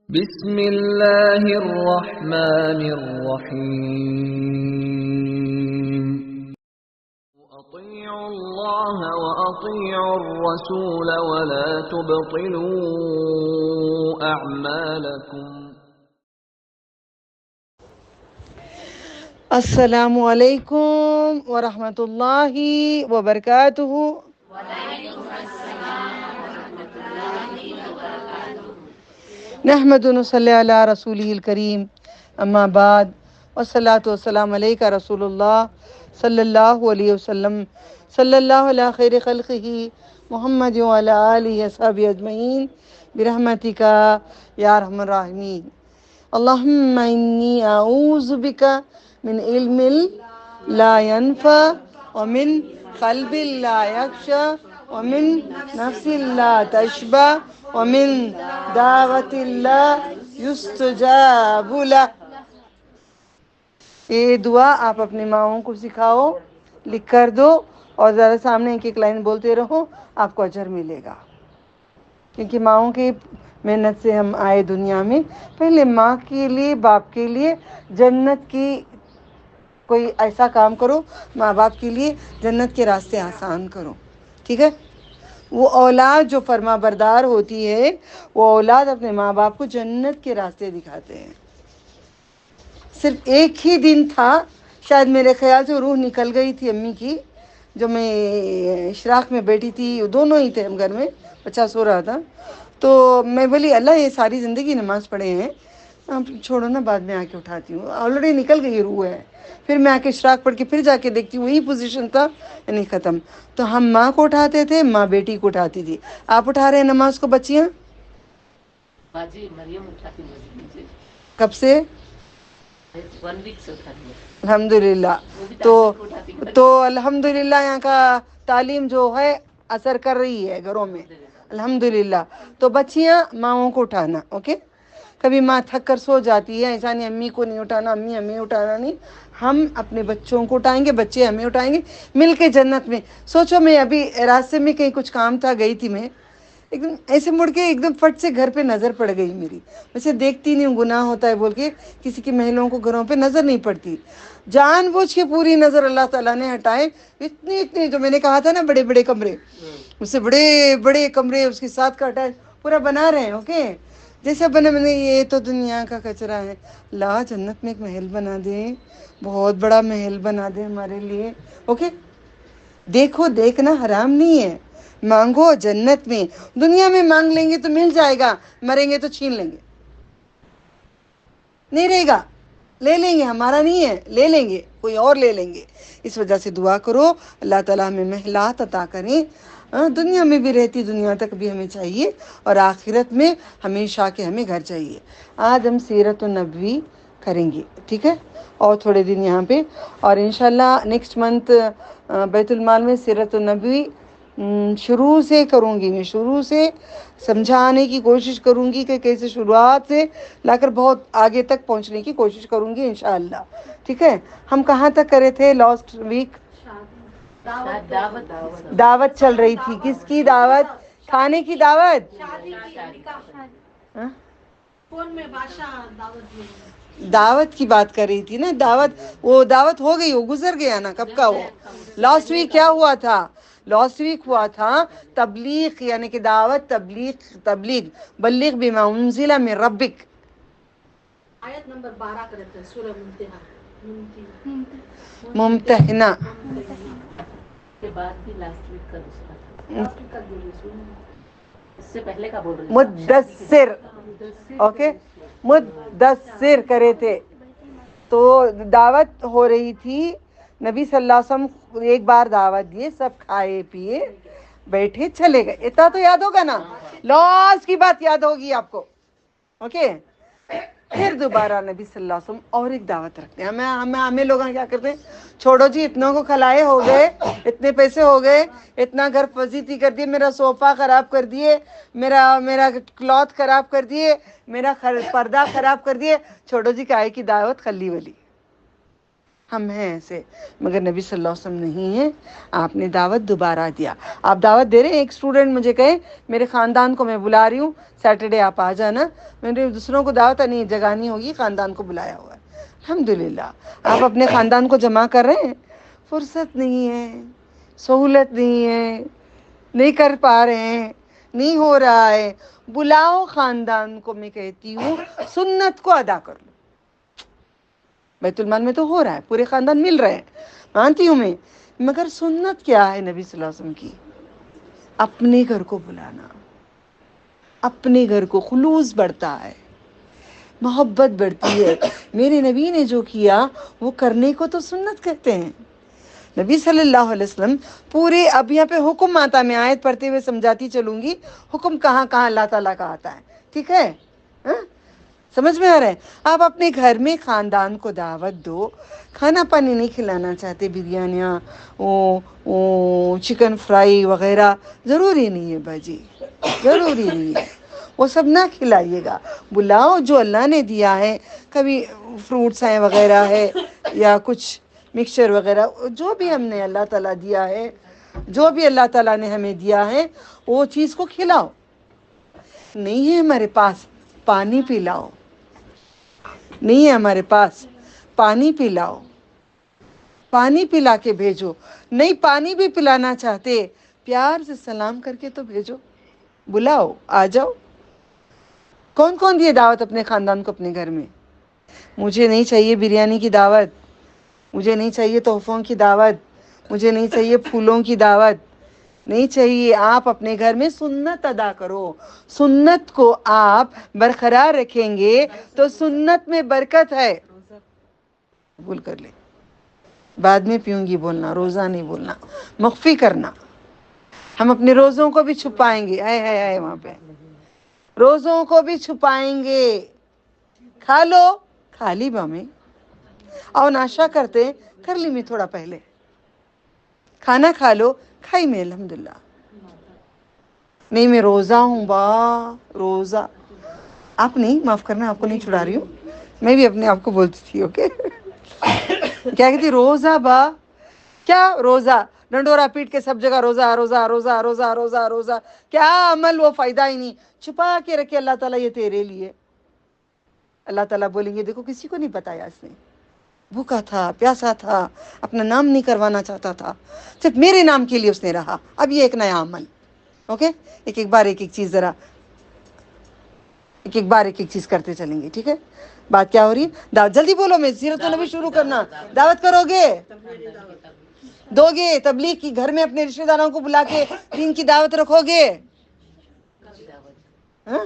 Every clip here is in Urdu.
بسم اللہ الرحمن الرحیم اطیعوا اللہ واطیعوا الرسول ولا تبطلوا اعمالکم۔ السلام علیکم ورحمۃ اللہ وبرکاتہ۔ نحمد ونصلی علی رسولہ الکریم، اما بعد، والصلاۃ والسلام علیک رسول اللہ صلی اللہ علیہ وسلم، صلی اللہ علی خیر خلقہ محمد وعلی آلہ وصحبہ اجمعین برحمتک یا ارحم الراحمین۔ اللہم انی اعوذ بک من علم لا ينفع ومن قلب لا يخشى ومن نفس لا تشبع ومن دعوت لا يستجاب له۔ یہ دعا آپ اپنی ماؤں کو سکھاؤ، لکھ کر دو اور ذرا سامنے ایک ایک لائن بولتے رہو، آپ کو اجر ملے گا۔ کیونکہ ماؤں کی محنت سے ہم آئے دنیا میں۔ پہلے ماں کے لیے، باپ کے لیے جنت کی کوئی ایسا کام کرو، ماں باپ کے لیے جنت کے راستے آسان کرو، ٹھیک ہے؟ وہ اولاد جو فرما بردار ہوتی ہے، وہ اولاد اپنے ماں باپ کو جنت کے راستے دکھاتے ہیں۔ صرف ایک ہی دن تھا، شاید میرے خیال سے روح نکل گئی تھی امی کی، جو میں اشراق میں بیٹھی تھی، دونوں ہی تھے ہم گھر میں، بچہ سو رہا تھا، تو میں بولی اللہ یہ ساری زندگی نماز پڑھے ہیں، چھوڑو نا بعد میں آ کے اٹھاتی ہوں، آلریڈی نکل گئی روح ہے۔ پھر میں آ کے اشراق پڑھ کے پھر جا کے دیکھتی ہوں، وہی پوزیشن تھا، یعنی ختم۔ تو ہم ماں کو اٹھاتے تھے، ماں بیٹی کو اٹھاتی تھی۔ آپ اٹھا رہے ہیں نماز کو بچیاں؟ باجی مریم اٹھاتی مجھے کب سے؟ 1 ویک سے اٹھاتی ہے۔ الحمدللہ۔ وہ بھی تو تاجد کو اٹھاتی ہے۔ تو الحمدللہ یہاں کا تعلیم جو ہے اثر کر رہی ہے گھروں میں، الحمدللہ۔ تو بچیاں ماؤں کو اٹھانا، اوکے؟ کبھی ماں تھک کر سو جاتی ہے، ایسا نہیں امی کو نہیں اٹھانا، امی ہمیں اٹھانا نہیں، ہم اپنے بچوں کو اٹھائیں گے، بچے ہمیں اٹھائیں گے، مل کے جنت میں۔ سوچو میں ابھی راستے میں کہیں کچھ کام تھا، گئی تھی میں، ایک دم ایسے مڑ کے ایک دم فٹ سے گھر پہ نظر پڑ گئی میری۔ ویسے دیکھتی نہیں ہوں، گناہ ہوتا ہے بول کے کسی کی محلوں کو گھروں پہ نظر نہیں پڑتی، جان بوجھ کے پوری نظر اللہ تعالیٰ نے ہٹائے۔ اتنے جو میں نے کہا تھا نا بڑے بڑے کمرے، اس سے بڑے بڑے کمرے اس کے ساتھ کا اٹیچ پورا بنا رہے ہیں، اوکے؟ جیسا بنا میں نے، یہ تو دنیا کا کچرا ہے، لا جنت میں ایک محل بنا دے، بہت بڑا محل بنا دے ہمارے لیے، اوکے؟ دیکھو، دیکھنا حرام نہیں ہے، مانگو جنت میں۔ دنیا میں مانگ لیں گے تو مل جائے گا، مریں گے تو چھین لیں گے، نہیں رہے گا، لے لیں گے، ہمارا نہیں ہے، لے لیں گے، کوئی اور لے لیں گے۔ اس وجہ سے دعا کرو اللہ تعالیٰ ہمیں محلات عطا کریں، دنیا میں بھی رہتی دنیا تک بھی ہمیں چاہیے، اور آخرت میں ہمیشہ کے ہمیں گھر چاہیے۔ آج ہم سیرت النبوی کریں گے، ٹھیک ہے؟ اور تھوڑے دن یہاں پہ، اور انشاءاللہ نیکسٹ منتھ بیت المال میں سیرت النبوی شروع سے کروں گی، میں شروع سے سمجھانے کی کوشش کروں گی کہ کیسے شروعات سے لا کر بہت آگے تک پہنچنے کی کوشش کروں گی انشاءاللہ، ٹھیک ہے؟ ہم کہاں تک کرے تھے لاسٹ ویک؟ دعوت چل رہی تھی، کس کی دعوت؟ کھانے کی دعوت؟ دعوت کی بات کر رہی تھی نا، دعوت، وہ دعوت ہو گئی، وہ گزر گیا نا، کب کا وہ؟ لاسٹ ویک کیا ہوا تھا؟ لاسٹ ویک ہوا تھا تبلیغ، یعنی کہ دعوت، تبلیغ بلغ بما انزل من ربک، آیت نمبر 12 کرتے ہیں سورہ ممتحنہ کے بعد بھی لاسٹ ویک کا دوسرا تھا، لاسٹ ویک کا اس سے پہلے کا بول رہی ہوں، مدثر، اوکے؟ مدثر کرے تھے، تو دعوت ہو رہی تھی، نبی صلی اللہ علیہ وسلم ایک بار دعوت دیے، سب کھائے پیے بیٹھے چلے گئے، اتنا تو یاد ہوگا نا، لاسٹ کی بات یاد ہوگی آپ کو، اوکے؟ پھر دوبارہ نبی صلی اللہ علیہ وسلم اور ایک دعوت رکھتے ہیں، ہمیں لوگ کیا کرتے ہیں، چھوڑو جی اتنوں کو کھلائے، ہو گئے اتنے پیسے، ہو گئے اتنا، گھر فضیتی کر دیے، میرا صوفہ خراب کر دیے، میرا کلاتھ خراب کر دیے، میرا پردہ خراب کر دیے، چھوڑو جی کائے کی دعوت، خلی ولی۔ ہم ہیں ایسے، مگر نبی صلی اللہ علیہ وسلم نہیں ہیں. آپ نے دعوت دوبارہ دیا. آپ دعوت دے رہے ہیں. ایک اسٹوڈنٹ مجھے کہے میرے خاندان کو میں بلا رہی ہوں، سیٹرڈے آپ آ جانا. میں نے دوسروں کو دعوت نہیں جگانی ہوگی، خاندان کو بلایا ہوا ہے. الحمدللہ آپ اپنے خاندان کو جمع کر رہے ہیں. فرصت نہیں ہے، سہولت نہیں ہے، نہیں کر پا رہے ہیں، نہیں ہو رہا ہے. بلاؤ خاندان کو. میں کہتی ہوں سنت کو ادا کر لو. بیت المال میں تو ہو رہا ہے، پورے خاندان مل رہے ہیں، مانتی ہوں میں، مگر سنت کیا ہے نبی صلی اللہ علیہ وسلم کی؟ اپنے گھر کو بلانا. اپنے گھر کو خلوص بڑھتا ہے، محبت بڑھتی ہے. میرے نبی نے جو کیا وہ کرنے کو تو سنت کہتے ہیں. نبی صلی اللہ علیہ وسلم پورے، اب یہاں پہ حکم آتا ہے، میں آیت پڑھتے ہوئے سمجھاتی چلوں گی. حکم کہاں کہاں اللہ تعالیٰ کا آتا ہے، ٹھیک ہے؟ ہاں؟ سمجھ میں آ رہا ہے؟ آپ اپنے گھر میں خاندان کو دعوت دو. کھانا پانی نہیں کھلانا چاہتے، بریانیاں، چکن فرائی وغیرہ ضروری نہیں ہے باجی، ضروری نہیں ہے. وہ سب نہ کھلائیے گا. بلاؤ جو اللہ نے دیا ہے. کبھی فروٹس ہیں وغیرہ ہے، یا کچھ مکسچر وغیرہ، جو بھی ہم نے اللہ تعالیٰ دیا ہے، جو بھی اللہ تعالیٰ نے ہمیں دیا ہے وہ چیز کو کھلاؤ. نہیں ہے ہمارے پاس، پانی پلاؤ. نہیں ہے ہمارے پاس، پانی پلاؤ. پانی پلا کے بھیجو. نہیں پانی بھی پلانا چاہتے، پیار سے سلام کر کے تو بھیجو. بلاؤ، آ جاؤ. کون کون دیے دعوت اپنے خاندان کو اپنے گھر میں؟ مجھے نہیں چاہیے بریانی کی دعوت، مجھے نہیں چاہیے تحفوں کی دعوت، مجھے نہیں چاہیے پھولوں کی دعوت، نہیں چاہیے. آپ اپنے گھر میں سنت ادا کرو. سنت کو آپ برقرار رکھیں گے تو سنت میں برکت ہے. قبول کر لے. بعد میں پیوں گی بولنا، روزہ نہیں بولنا، مخفی کرنا. ہم اپنے روزوں کو بھی چھپائیں گے. آئے وہاں پہ روزوں کو بھی چھپائیں گے. کھا لو، کھا لی میں اور ناشتہ کرتے کر لی میں تھوڑا پہلے. کھانا کھا لو، کھائی میں الحمدللہ. نہیں میں روزہ ہوں با، روزہ. آپ نہیں، معاف کرنا، آپ کو نہیں چھڑا رہی ہوں، میں بھی اپنے آپ کو بولتی تھی. اوکے کیا کہتی؟ روزہ با. کیا روزہ؟ ڈنڈورا پیٹ کے سب جگہ روزہ روزہ روزہ روزہ روزہ روزہ. کیا عمل؟ وہ فائدہ ہی نہیں. چھپا کے رکھے اللہ تعالیٰ یہ تیرے لیے. اللہ تعالیٰ بولیں گے دیکھو کسی کو نہیں بتایا اس نے. بھوکا تھا، پیاسا تھا، اپنا نام نہیں کروانا چاہتا تھا، صرف میرے نام کے لیے اس نے رہا. اب یہ ایک نیا عمل. اوکے، ایک بار ایک چیز، ذرا ایک بار ایک چیز کرتے چلیں گے. ٹھیک ہے؟ بات کیا ہو رہی ہے؟ دعوت. جلدی بولو، میں سیرت النبی شروع کرنا. دعوت کرو گے؟ دو گے؟ تبلیغ کی گھر میں اپنے رشتہ داروں کو بلا کے دین کی دعوت رکھو گے؟ ہاں؟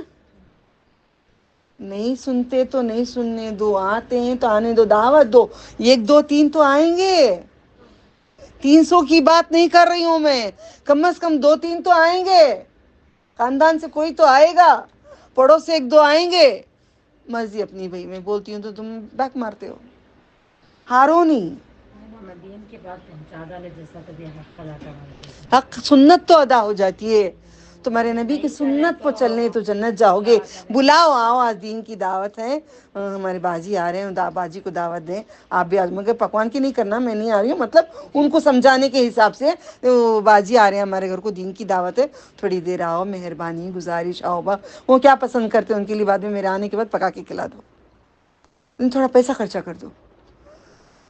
نہیں سنتے تو نہیں سننے دو، آتے ہیں تو آنے دو، دعوت دو. 1 2 3 تو آئیں گے. 300 کی بات نہیں کر رہی ہوں میں، کم از کم 2 3 تو آئیں گے. خاندان سے کوئی تو آئے گا، پڑوس سے 1 2 آئیں گے. مرضی اپنی بھائی، میں بولتی ہوں تو تم بیک مارتے ہو. ہارو نہیں. حق سنت تو ادا ہو جاتی ہے. تمہارے نبی کی سنت کو چلنے تو جنت جاؤ گے. بلاؤ، آؤ، آج دین کی دعوت ہے. ہمارے باجی آ رہے ہیں، باجی کو دعوت دیں. آپ بھی آج، مگر پکوان کی نہیں کرنا، میں نہیں آ رہی ہوں، مطلب ان کو سمجھانے کے حساب سے. باجی آ رہے ہیں ہمارے گھر کو، دین کی دعوت ہے، تھوڑی دیر آؤ، مہربانی گزارش. آؤ با، وہ کیا پسند کرتے ہیں ان کے لیے بعد میں میرے آنے کے بعد پکا کے کھلا دو. تھوڑا پیسہ خرچہ کر دو.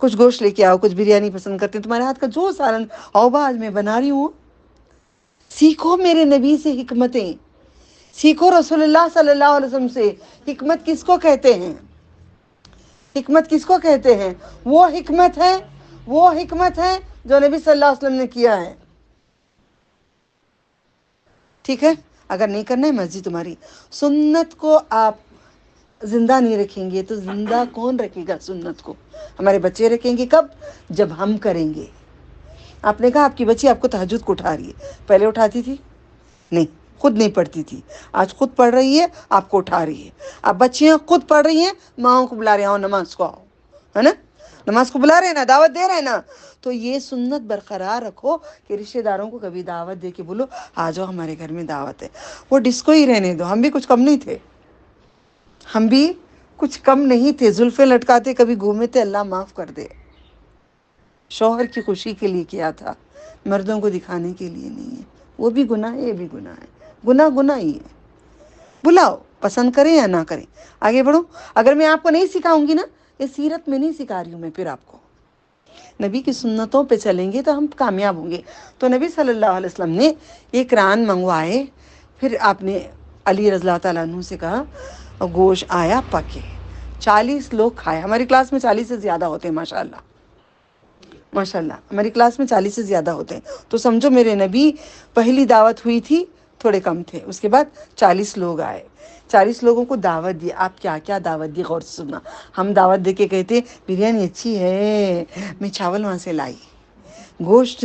کچھ گوشت لے کے آؤ، کچھ بریانی پسند کرتے ہیں تمہارے ہاتھ کا جو سالن. آؤ با، آج میں بنا رہی ہوں. سیکھو میرے نبی سے حکمتیں، سیکھو رسول اللہ صلی اللہ علیہ وسلم سے. حکمت کس کو کہتے ہیں؟ حکمت کس کو کہتے ہیں؟ وہ حکمت ہے، وہ حکمت ہے جو نبی صلی اللہ علیہ وسلم نے کیا ہے. ٹھیک ہے؟ اگر نہیں کرنا ہے مرضی تمہاری. سنت کو آپ زندہ نہیں رکھیں گے تو زندہ کون رکھے گا سنت کو؟ ہمارے بچے رکھیں گے کب؟ جب ہم کریں گے. آپ نے کہا آپ کی بچی آپ کو تہجد کو اٹھا رہی ہے، پہلے اٹھاتی تھی؟ نہیں، خود نہیں پڑھتی تھی. آج خود پڑھ رہی ہے، آپ کو اٹھا رہی ہے. اب بچیاں خود پڑھ رہی ہیں، ماؤں کو بلا رہے ہیں، آؤ نماز کو آؤ. ہے نا؟ نماز کو بلا رہے ہیں نا، دعوت دے رہے ہیں نا. تو یہ سنت برقرار رکھو کہ رشتہ داروں کو کبھی دعوت دے کے بولو آ جاؤ ہمارے گھر میں دعوت ہے. وہ ڈسکو ہی رہنے دو، ہم بھی کچھ کم نہیں تھے. ہم بھی کچھ کم نہیں تھے. زلفیں لٹکاتے کبھی گھومے تھے، اللہ معاف کر دے. شوہر کی خوشی کے لیے کیا تھا، مردوں کو دکھانے کے لیے نہیں ہے۔ وہ بھی گناہ ہے، یہ بھی گناہ ہے، گناہ گناہ ہی ہے۔ بلاؤ، پسند کریں یا نہ کریں، آگے بڑھو۔ اگر میں آپ کو نہیں سکھاؤں گی نا، یہ سیرت میں نہیں سکھا رہی ہوں میں، پھر آپ کو نبی کی سنتوں پہ چلیں گے تو ہم کامیاب ہوں گے۔ تو نبی صلی اللہ علیہ وسلم نے ایک ران منگوائے، پھر آپ نے علی رضی اللہ تعالیٰ عنہ سے کہا، اور گوشت آیا پکے، 40 لوگ کھائے۔ ہماری کلاس میں 40 سے زیادہ ہوتے ہیں، ماشاءاللہ ماشاءاللہ، ہماری کلاس میں 40 سے زیادہ ہوتے ہیں۔ تو سمجھو میرے نبی پہلی دعوت ہوئی تھی تھوڑے کم تھے، اس کے بعد 40 لوگ آئے، 40 لوگوں کو دعوت دی۔ آپ کیا کیا دعوت دی، غور سے سننا۔ ہم دعوت دے کے کہتے بریانی اچھی ہے، میں چاول وہاں سے لائی، گوشت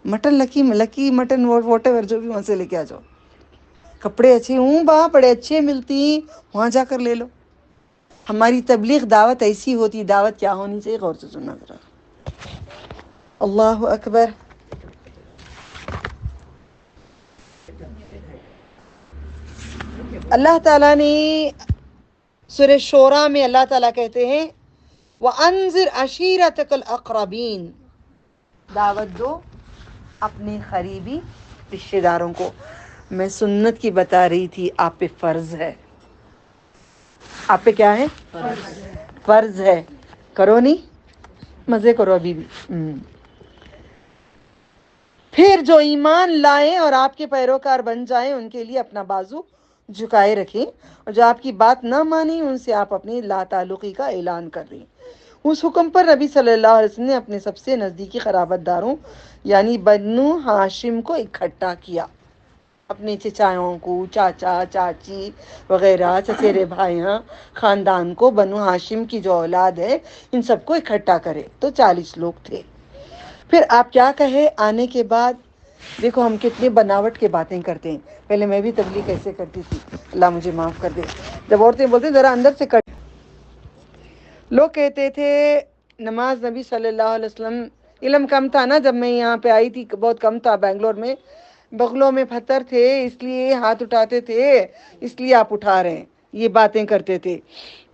mutton lucky mutton what ever جو بھی وہاں سے لے کے آ جاؤ، کپڑے اچھے ہوں با بڑے اچھے ملتی، وہاں جا کر لے لو۔ ہماری تبلیغ دعوت ایسی ہوتی، دعوت کیا ہونی چاہیے، غور سے سننا ذرا۔ اللہ اکبر۔ اللہ تعالیٰ نے سورہ شورا میں اللہ تعالیٰ کہتے ہیں وَأَنذِرْ عَشِيرَتَكَ الْأَقْرَبِينَ، دعوت دو اپنے قریبی رشتے داروں کو۔ میں سنت کی بتا رہی تھی، آپ پہ فرض ہے۔ آپ پہ کیا ہے؟ فرض ہے، کرو نہیں، مزے کرو ابھی بھی۔ پھر جو ایمان لائیں اور آپ کے پیروکار بن جائیں، ان کے لیے اپنا بازو جھکائے رکھیں، اور جو آپ کی بات نہ مانیں ان سے آپ اپنی لا تعلقی کا اعلان کر دیں۔ اس حکم پر نبی صلی اللہ علیہ وسلم نے اپنے سب سے نزدیکی قرابت داروں یعنی بنو ہاشم کو اکٹھا کیا، اپنے چچاؤں کو، چاچا چاچی وغیرہ، چچیرے بھائیاں، خاندان کو، بنو ہاشم کی جو اولاد ہے ان سب کو اکٹھا کرے۔ تو 40 لوگ تھے۔ پھر آپ کیا کہے آنے کے بعد؟ دیکھو ہم کتنی بناوٹ کی باتیں کرتے ہیں۔ پہلے میں بھی تبلیغ کیسے کرتی تھی، اللہ مجھے معاف کر دے۔ جب عورتیں بولتے ذرا اندر سے کر، لوگ کہتے تھے نماز نبی صلی اللہ علیہ وسلم، علم کم تھا نا جب میں یہاں پہ آئی تھی، بہت کم تھا بنگلور میں، بغلوں میں پتھر تھے اس لیے ہاتھ اٹھاتے تھے، اس لیے آپ اٹھا رہے ہیں، یہ باتیں کرتے تھے۔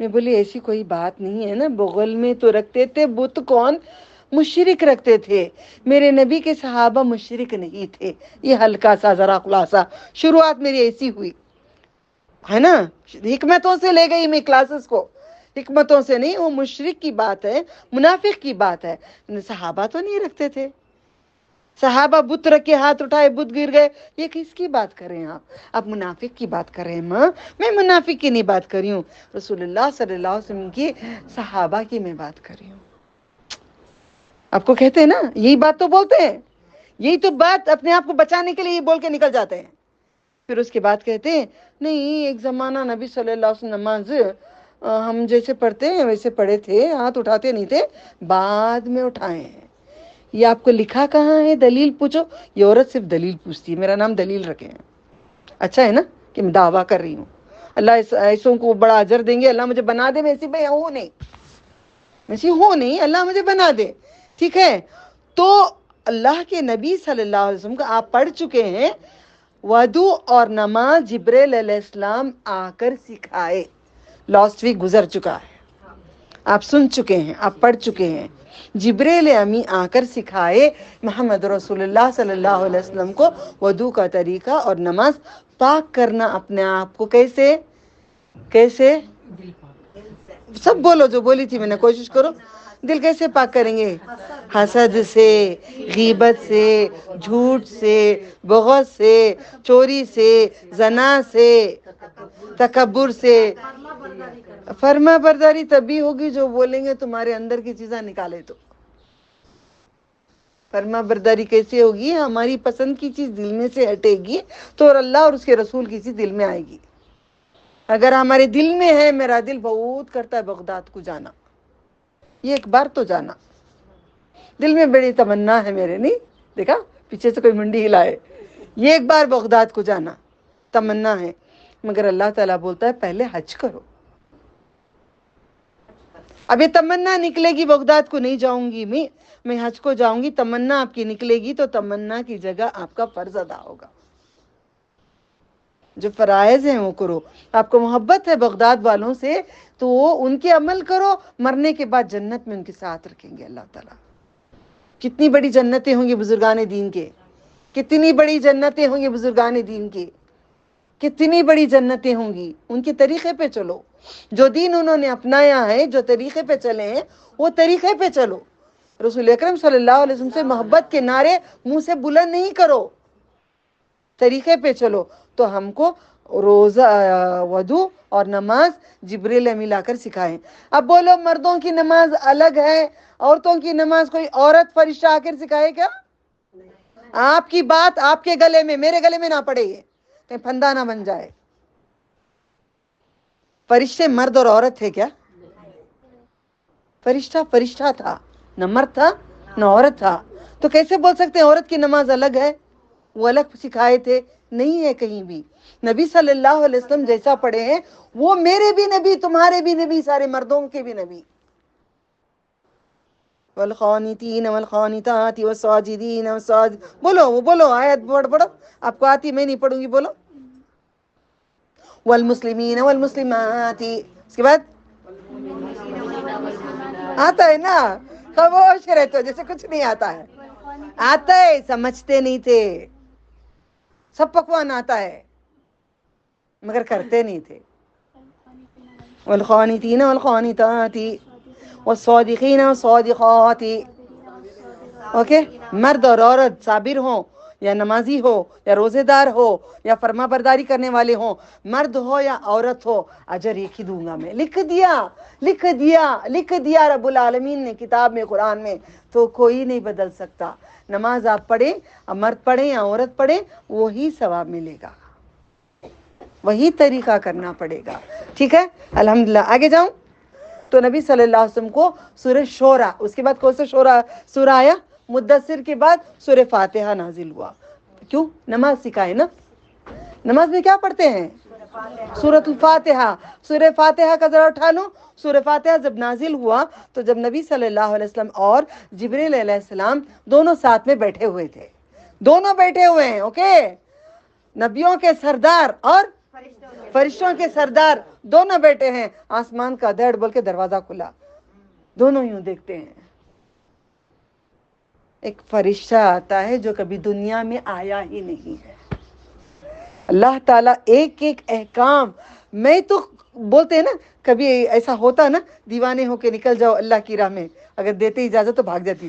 میں بولی ایسی کوئی بات نہیں ہے نا، بغل میں تو رکھتے تھے بت، کون؟ مشرک رکھتے تھے۔ میرے نبی کے صحابہ مشرک نہیں تھے۔ یہ ہلکا سا ذرا خلاصہ، شروعات میری ایسی ہوئی ہے نا، حکمتوں سے لے گئی میں کلاسز کو، حکمتوں سے نہیں، وہ مشرک کی بات ہے، منافق کی بات ہے۔ صحابہ تو نہیں رکھتے تھے، صحابہ بت رکھ کے ہاتھ اٹھائے بت گر گئے، یہ کس کی بات کر رہے ہیں آپ منافق کی بات کر رہے ہیں۔ ماں میں منافق کی نہیں بات کر رہی ہوں، رسول اللہ صلی اللہ علیہ وسلم کی صحابہ کی میں بات کر رہی ہوں۔ آپ کو کہتے ہیں نا، یہی بات تو بولتے ہیں، یہی تو بات اپنے آپ کو بچانے کے لیے یہ بول کے نکل جاتے ہیں۔ پھر اس کے بعد کہتے ہیں نہیں، ایک زمانہ نبی صلی اللہ علیہ وسلم نماز ہم جیسے پڑھتے ہیں ویسے پڑھے تھے، ہاتھ اٹھاتے نہیں تھے، بعد میں اٹھائے ہیں۔ یہ آپ کو لکھا کہاں ہے؟ دلیل پوچھو۔ یہ عورت صرف دلیل پوچھتی ہے، میرا نام دلیل رکھے ہیں۔ اچھا ہے نا کہ میں دعویٰ کر رہی ہوں، اللہ ایسوں کو بڑا اجر دیں گے، اللہ مجھے بنا دے ویسی میں ہوں نہیں، ویسی ہوں نہیں، اللہ مجھے بنا دے، ٹھیک ہے؟ تو اللہ کے نبی صلی اللہ علیہ وسلم کا آپ پڑھ چکے ہیں، وضو اور نماز جبریل علیہ السلام آ کر سکھائے، لاسٹ ویک گزر چکا ہے، آپ سن چکے ہیں، آپ پڑھ چکے ہیں۔ جبریل امی آ کر سکھائے محمد رسول اللہ صلی اللہ علیہ وسلم کو وضو کا طریقہ اور نماز پاک کرنا اپنے آپ کو۔ کیسے کیسے سب بولو، جو بولی تھی میں نے، کوشش کرو۔ دل کیسے پاک کریں گے؟ حسد سے، غیبت سے، جھوٹ سے، بغض سے، چوری سے، زنا سے، تکبر سے۔ فرما برداری تبھی ہوگی جو بولیں گے تمہارے اندر کی چیزیں نکالے تو۔ فرما برداری کیسے ہوگی؟ ہماری پسند کی چیز دل میں سے ہٹے گی تو اللہ اور اس کے رسول کی چیز دل میں آئے گی۔ اگر ہمارے دل میں ہے، میرا دل بہت کرتا ہے بغداد کو جانا، یہ ایک بار تو جانا، دل میں بڑی تمنا ہے میرے، نہیں دیکھا پیچھے سے کوئی منڈی ہلائے، یہ ایک بار بغداد کو جانا تمنا ہے، مگر اللہ تعالیٰ بولتا ہے پہلے حج کرو۔ اب یہ تمنا نکلے گی بغداد کو نہیں جاؤں گی میں حج کو جاؤں گی، تمنا آپ کی نکلے گی تو تمنا کی جگہ آپ کا فرض ادا ہوگا۔ جو فرائض ہیں وہ کرو۔ آپ کو محبت ہے بغداد والوں سے تو ان کے عمل کرو، مرنے کے بعد جنت میں ان کے ساتھ رکھیں گے اللہ تعالیٰ۔ کتنی بڑی جنتیں ہوں گی بزرگان دین کے, کتنی بڑی جنتیں ہوں گی بزرگان دین کے, کتنی بڑی جنتیں ہوں گی. ان کے طریقے پہ چلو, جو دین انہوں نے اپنایا ہے, جو طریقے پہ چلے ہیں وہ طریقے پہ چلو. رسول اکرم صلی اللہ علیہ وسلم سے محبت کے نعرے منہ سے بلند نہیں کرو, طریقے پہ چلو. تو ہم کو روزہ, وضو اور نماز جبریل امین لا کر سکھائیں. اب بولو مردوں کی نماز الگ ہے, عورتوں کی نماز کوئی عورت فرشتہ آ کر سکھائے کیا؟ آپ کی بات آپ کے گلے میں, میرے گلے میں نہ پڑے, یہ کہیں پھندا نہ بن جائے. فرشتے مرد اور عورت تھے کیا؟ فرشتہ فرشتہ تھا, نہ مرد تھا نہ عورت تھا. تو کیسے بول سکتے ہیں عورت کی نماز الگ ہے؟ وہ الگ سکھائے تھے؟ نہیں ہے کہیں بھی. نبی صلی اللہ علیہ وسلم جیسا پڑھے ہیں وہ میرے بھی نبی, تمہارے بھی نبی, سارے مردوں کے بھی نبی. والقانتین والقانتات والساجدین بولو, وہ بولو, آیت پڑھو, آپ کو آتی, میں نہیں پڑھوں گی, بولو. والمسلمین والمسلمات, اس کے بعد آتا ہے نا, خاموش رہتے ہو جیسے کچھ نہیں آتا ہے. آتا ہے, سمجھتے نہیں تھے. سب پکوان آتا ہے مگر کرتے نہیں تھے. والقانتین والقانتات والصادقین والصادقات. اوکے, مرد اور عورت صابر ہوں یا نمازی ہو یا روزے دار ہو یا فرما برداری کرنے والے ہوں, مرد ہو یا عورت ہو, اجر ایک ہی دوں گا میں. لکھ دیا, لکھ دیا, لکھ دیا رب العالمین نے کتاب میں, قرآن میں. تو کوئی نہیں بدل سکتا. نماز آپ پڑھیں, مرد پڑھیں یا عورت پڑھیں, وہی ثواب ملے گا, وہی طریقہ کرنا پڑے گا. ٹھیک ہے, الحمدللہ. آگے جاؤں تو نبی صلی اللہ علیہ وسلم کو سورہ شورا, اس کے بعد کون سا سورہ آیا؟ مدثر کے بعد سورہ فاتحہ نازل ہوا. کیوں؟ نماز سکھائے نا. نماز میں کیا پڑھتے ہیں؟ سورۃ الفاتحہ. سورہ فاتحہ کا ذرا اٹھا لو. سورہ فاتحہ جب نازل ہوا تو جب نبی صلی اللہ علیہ وسلم اور جبریل علیہ السلام دونوں ساتھ میں بیٹھے ہوئے تھے, دونوں بیٹھے ہوئے ہیں. اوکے, نبیوں کے سردار اور فرشتوں کے سردار دونوں بیٹھے ہیں. آسمان کا دھڑ بول کے دروازہ کھلا, دونوں یوں دیکھتے ہیں. ایک فرشتہ آتا ہے جو کبھی دنیا میں آیا ہی نہیں ہے. اللہ تعالیٰ ایک ایک احکام, میں تو بولتے ہیں نا, کبھی ایسا ہوتا نا, دیوانے ہو کے نکل جاؤ اللہ کی راہ میں, اگر دیتے اجازت تو بھاگ جاتی,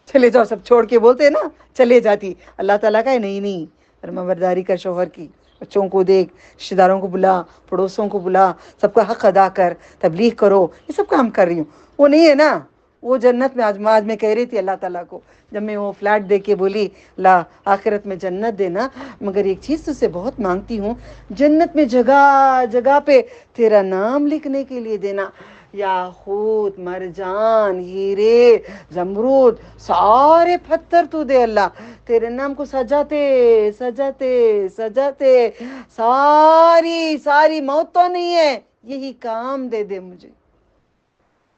چلے جاؤ سب چھوڑ کے, بولتے ہیں نا چلے جاتی. اللہ تعالیٰ کا ہے نہیں, فرما برداری کر شوہر کی, بچوں کو دیکھ, رشتے داروں کو بلا, پڑوسوں کو بلا, سب کا حق ادا کر, تبلیغ کرو, یہ سب کام کر رہی ہوں. وہ نہیں ہے نا, وہ جنت میں. آج میں کہہ رہی تھی اللہ تعالیٰ کو, جب میں وہ فلیٹ دے کے بولی لا آخرت میں جنت دینا, مگر ایک چیز تو سے بہت مانگتی ہوں, جنت میں جگہ جگہ پہ تیرا نام لکھنے کے لیے دینا. یاقوت, مرجان, ہیرے, زمرود, سارے پتھر تو دے اللہ, تیرے نام کو سجاتے سجاتے سجاتے, ساری موت تو نہیں ہے, یہی کام دے دے مجھے.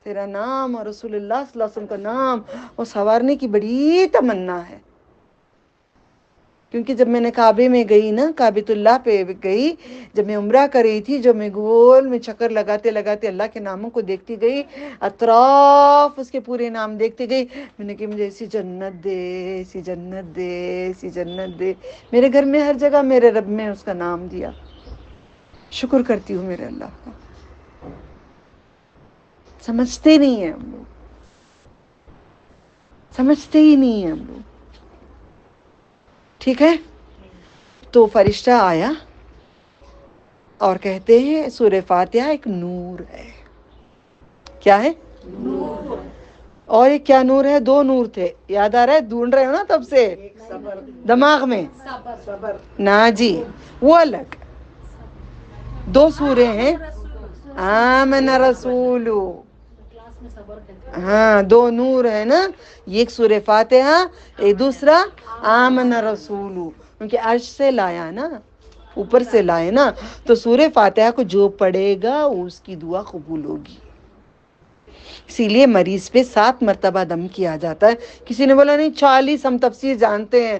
تیرا نام اور رسول اللہ صلی اللہ علیہ وسلم کا نام وہ سنوارنے کی بڑی تمنا ہے. کیونکہ جب میں نے کعبے میں گئی نا, کعبۃ اللہ پہ گئی, جب میں عمرہ کر رہی تھی, جب میں گول میں چکر لگاتے لگاتے اللہ کے ناموں کو دیکھتی گئی, اطراف اس کے پورے نام دیکھتی گئی, میں نے کہا مجھے ایسی جنت دے, ایسی جنت دے, ایسی جنت دے. میرے گھر میں ہر جگہ میرے رب میں اس کا نام دیا. شکر کرتی ہوں میرے اللہ کا. سمجھتے نہیں ہیں ہم لوگ, سمجھتے ہی نہیں ہیں ہم لوگ. ٹھیک ہے, تو فرشتہ آیا اور کہتے ہیں سورہ فاتحہ ایک نور ہے. کیا ہے؟ نور. اور ایک کیا نور ہے؟ دو نور تھے, یاد آ رہا ہے؟ ڈھونڈ رہے ہو نا تب سے دماغ میں. نا جی, وہ الگ دو سورے ہیں. آمن رسول, ہاں دو نور ہے نا, ایک سورہ فاتحہ, ایک دوسرا آمن رسول, کیونکہ عرش سے لایا نا, اوپر سے لائے نا, تو سورہ فاتحہ کو جو پڑھے گا اس کی دعا قبول ہوگی. اسی لیے مریض پہ 7 مرتبہ دم کیا جاتا ہے. کسی نے بولا نہیں 40, ہم تفسیر جانتے ہیں,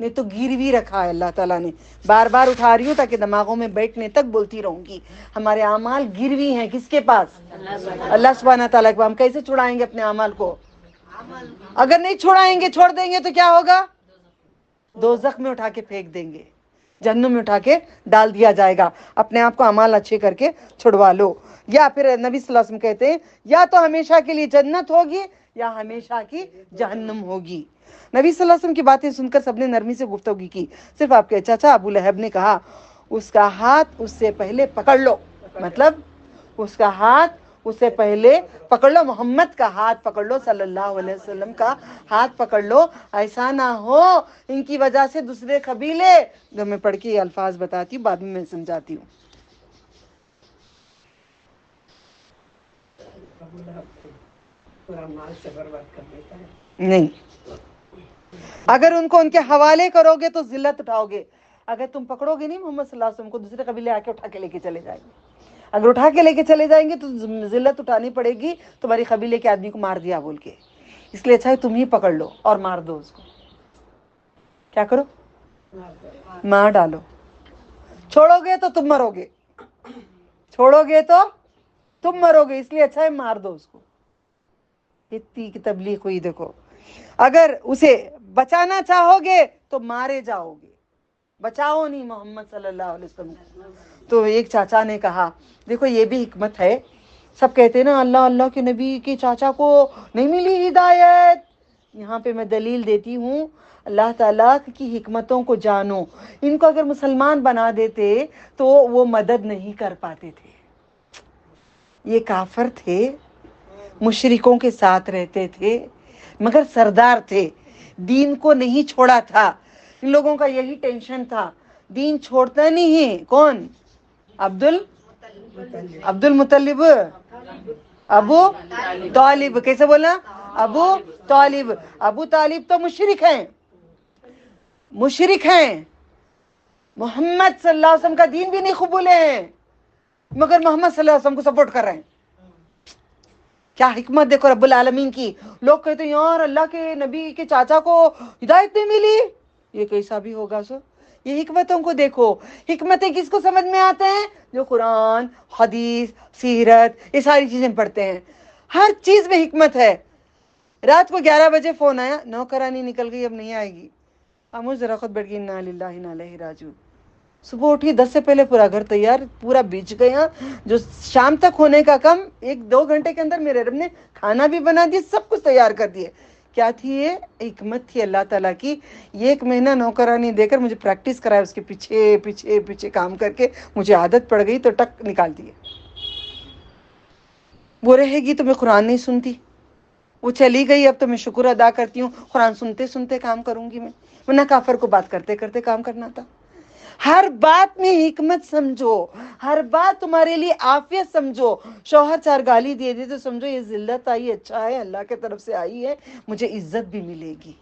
نے تو گروی رکھا ہے اللہ تعالیٰ نے. بار بار اٹھا رہی ہوں تاکہ دماغوں میں بیٹھنے تک بولتی رہوں گی. ہمارے اعمال گروی ہیں کس کے پاس؟ اللہ سبحانہ تعالیٰ کے پاس. ہم کیسے چھڑائیں گے اپنے اعمال کو؟ اگر نہیں چھڑائیں گے, چھوڑ دیں گے تو کیا ہوگا؟ دوزخ میں اٹھا کے پھینک دیں گے, جہنم میں اٹھا کے ڈال دیا جائے گا. اپنے آپ کو اعمال اچھے کر کے چھڑوا لو. یا پھر نبی صلی اللہ علیہ وسلم کہتے ہیں یا تو ہمیشہ کے لیے جنت ہوگی یا ہمیشہ کی جہنم ہوگی. نبی صلی اللہ علیہ وسلم کی باتیں سن کر سب نے نرمی سے گفتگو کی. صرف آپ کے چاچا ابو لہب نے کہا اس کا ہاتھ اس سے پہلے پکڑ لو. مطلب اس کا ہاتھ اس سے پہلے پکڑ لو, محمد کا ہاتھ پکڑ لو, صلی اللہ علیہ وسلم کا ہاتھ پکڑ لو. ایسا نہ ہو ان کی وجہ سے دوسرے قبیلے, جو میں پڑھ کے یہ الفاظ بتاتی ہوں بعد میں سمجھاتی ہوں. نہیں, اگر ان کو ان کے حوالے کرو گے تو ذلت اٹھاؤ گے. اگر تم پکڑو گے نہیں محمد صلی اللہ علیہ وسلم کو, دوسرے قبیلے آ کے اٹھا کے لے کے چلے جائیں گے. اگر اٹھا کے لے کے چلے جائیں گے تو ذلت اٹھانی پڑے گی تمہاری قبیلے کے آدمی کو مار دیا بول کے. اس لیے اچھا ہے تم ہی پکڑ لو اور مار دو اس کو. کیا کرو؟ مار ڈالو. چھوڑو گے تو تم مرو گے, چھوڑو گے تو تم مرو گے. اس لیے اچھا ہے مار دو اس کو. اتنی کی تبلیغ ہوئی دیکھو. اگر اسے بچانا چاہو گے تو مارے جاؤ گے, بچاؤ نہیں محمد صلی اللہ علیہ وسلم. تو ایک چاچا نے کہا دیکھو یہ بھی حکمت ہے. سب کہتے ہیں نا اللہ اللہ کے نبی کے چاچا کو نہیں ملی ہدایت. یہاں پہ میں دلیل دیتی ہوں, اللہ تعالیٰ کی حکمتوں کو جانو. ان کو اگر مسلمان بنا دیتے تو وہ مدد نہیں کر پاتے تھے. یہ کافر تھے, مشرکوں کے ساتھ رہتے تھے, مگر سردار تھے, دین کو نہیں چھوڑا تھا. ان لوگوں کا یہی ٹینشن تھا, دین چھوڑتا نہیں ہے. کون؟ عبد المطلب, ابو طالب. کیسے بولا؟ ابو طالب. ابو طالب تو مشرک ہیں, مشرک ہیں. محمد صلی اللہ علیہ وسلم کا دین بھی نہیں قبول ہے, مگر محمد صلی اللہ علیہ وسلم کو سپورٹ کر رہے ہیں. کیا حکمت دیکھو رب العالمین کی. لوگ کہتے ہیں یار اللہ کے نبی کے چاچا کو ہدایت نہیں ملی, یہ کیسا بھی ہوگا. سو یہ حکمتوں کو دیکھو. حکمتیں کس کو سمجھ میں آتے ہیں؟ جو قرآن, حدیث, سیرت, یہ ساری چیزیں پڑھتے ہیں. ہر چیز میں حکمت ہے. رات کو 11 بجے فون آیا, نوکرانی نکل گئی اب نہیں آئے گی. خاموش ذرا خود بیٹھ گئی, انا للہ انا الیہ راجعون. صبح اٹھی 10 سے پہلے پورا گھر تیار, پورا بیچ گیا. جو شام تک ہونے کا کم 1-2 گھنٹے کے اندر میرے رب نے کھانا بھی بنا دیا, سب کچھ تیار کر دیے. کیا تھی یہ؟ حکمت تھی اللہ تعالیٰ کی. یہ 1 مہینہ نوکرانی دے کر مجھے پریکٹس کرایا, اس کے پیچھے پیچھے پیچھے کام کر کے مجھے عادت پڑ گئی تو ٹک نکال دیے. وہ رہے گی تو میں قرآن نہیں سنتی, وہ چلی گئی اب تو میں شکر ادا کرتی ہوں, قرآن سنتے سنتے کام کروں گی میں, ورنہ کافر کو بات کرتے کرتے کام کرنا تھا. ہر بات میں حکمت سمجھو, ہر بات تمہارے لیے عافیت سمجھو. شوہر 4 گالی دے دے تو سمجھو یہ ذلت آئی, اچھا ہے اللہ کی طرف سے آئی ہے, مجھے عزت بھی ملے گی.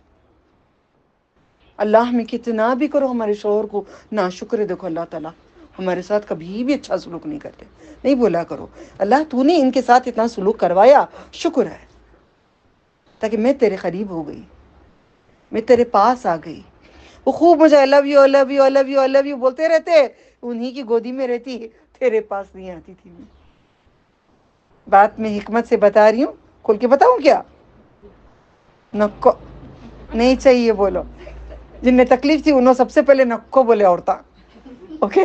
اللہ میں کتنا بھی کرو ہمارے شوہر کو ناشکر ہے. دیکھو اللہ تعالیٰ ہمارے ساتھ کبھی بھی اچھا سلوک نہیں کرتے. نہیں بولا کرو اللہ تو نے ان کے ساتھ اتنا سلوک کروایا, شکر ہے, تاکہ میں تیرے قریب ہو گئی, میں تیرے پاس آ گئی. وہ خوب مجھے I love you, I love you, I love you, I love you بولتے رہتے, انہی کی گودی میں رہتی, تیرے پاس نہیں آتی تھی میں. بات میں حکمت سے بتا رہی ہوں, کھول کے بتاؤں کیا؟ نکو نہیں چاہیے بولو. جن میں تکلیف تھی انہوں سب سے پہلے نکو بولے عورتاں. اوکے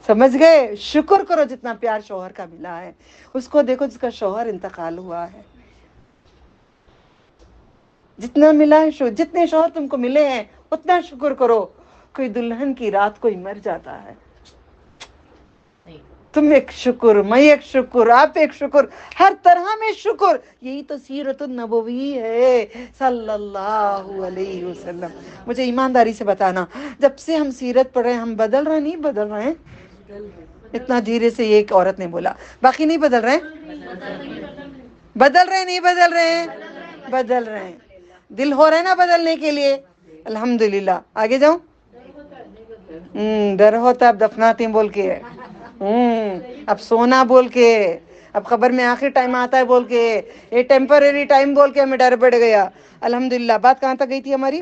سمجھ گئے؟ شکر کرو جتنا پیار شوہر کا ملا ہے. اس کو دیکھو جس کا شوہر انتقال ہوا ہے, جتنا ملا ہے, جتنے شوہر تم کو ملے ہیں اتنا شکر کرو. کوئی دلہن کی رات کوئی مر جاتا ہے, تم ایک شکر, میں ایک شکر, آپ ایک شکر, ہر طرح میں شکر. یہی تو سیرت النبوی ہے صلی اللہ علیہ وسلم. مجھے ایمانداری سے بتانا, جب سے ہم سیرت پڑھ رہے ہیں ہم بدل رہے نہیں بدل رہے ہیں؟ اتنا دھیرے سے یہ ایک عورت نے بولا, باقی نہیں بدل رہے ہیں؟ بدل رہے نہیں بدل رہے ہیں؟ بدل رہے ہیں. دل ہو رہا ہے نا بدلنے کے لیے, الحمدللہ. آگے جاؤں؟ ڈر ہوتا اب دفناتی بول کے, اب سونا بول کے, اب خبر میں آخر ٹائم آتا ہے بول کے, یہ ٹیمپرری ٹائم بول کے ہمیں ڈر پڑ گیا. الحمدللہ. بات کہاں تک گئی تھی ہماری؟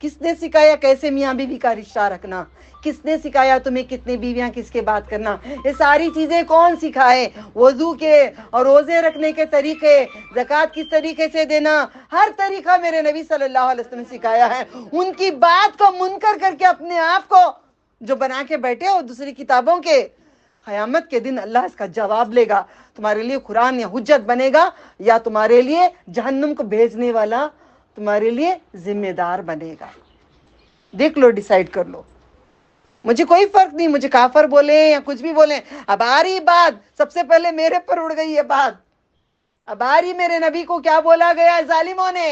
کس نے سکھایا کیسے میاں بیوی کا رشتہ رکھنا؟ کس نے سکھایا تمہیں کتنی بیویاں کس کے بات کرنا؟ یہ ساری چیزیں کون سکھائے؟ وضو کے اور روزے رکھنے کے طریقے، زکوٰۃ کس طریقے سے دینا، ہر طریقہ میرے نبی صلی اللہ علیہ وسلم نے سکھایا ہے۔ ان کی بات کو منکر کر کے اپنے آپ کو جو بنا کے بیٹھے ہو دوسری کتابوں کے، قیامت کے دن اللہ اس کا جواب لے گا۔ تمہارے لیے قرآن یا حجت بنے گا، یا تمہارے لیے جہنم کو بھیجنے والا تمہارے لیے ذمہ دار بنے گا۔ دیکھ لو، ڈیسائیڈ کر لو۔ مجھے کوئی فرق نہیں، مجھے کافر بولیں یا کچھ بھی بولیں۔ اب آ رہی بات، سب سے پہلے میرے پر اڑ گئی یہ بات۔ اب آ رہی میرے نبی کو کیا بولا گیا ظالموں نے۔